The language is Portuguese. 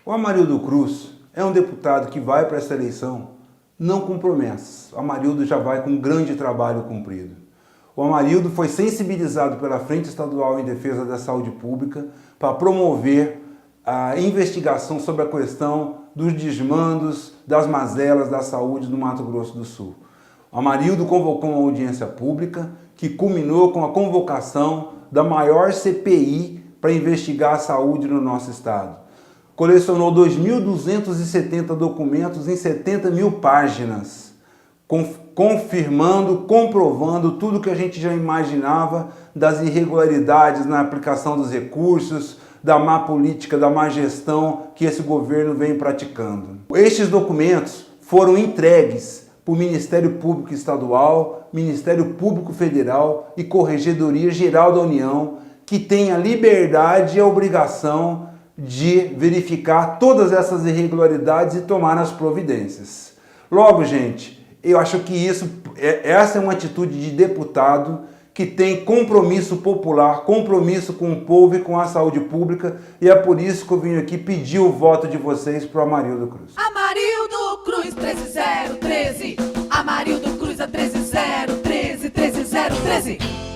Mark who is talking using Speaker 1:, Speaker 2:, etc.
Speaker 1: O Amarildo Cruz é um deputado que vai para essa eleição não com promessas. O Amarildo já vai com um grande trabalho cumprido. O Amarildo foi sensibilizado pela Frente Estadual em Defesa da Saúde Pública para promover a investigação sobre a questão dos desmandos, das mazelas da saúde no Mato Grosso do Sul. O Amarildo convocou uma audiência pública que culminou com a convocação da maior CPI para investigar a saúde no nosso estado. Colecionou 2.270 documentos em 70 mil páginas, confirmando, comprovando tudo que a gente já imaginava das irregularidades na aplicação dos recursos, da má política, da má gestão que esse governo vem praticando. Estes documentos foram entregues para o Ministério Público Estadual, Ministério Público Federal e Corregedoria Geral da União, que tem a liberdade e a obrigação de verificar todas essas irregularidades e tomar as providências. Logo, gente, eu acho que essa é uma atitude de deputado que tem compromisso popular, compromisso com o povo e com a saúde pública, e é por isso que eu vim aqui pedir o voto de vocês para o Amarildo Cruz.
Speaker 2: Amarildo Cruz 13013, Amarildo Cruz a 13013, 13013.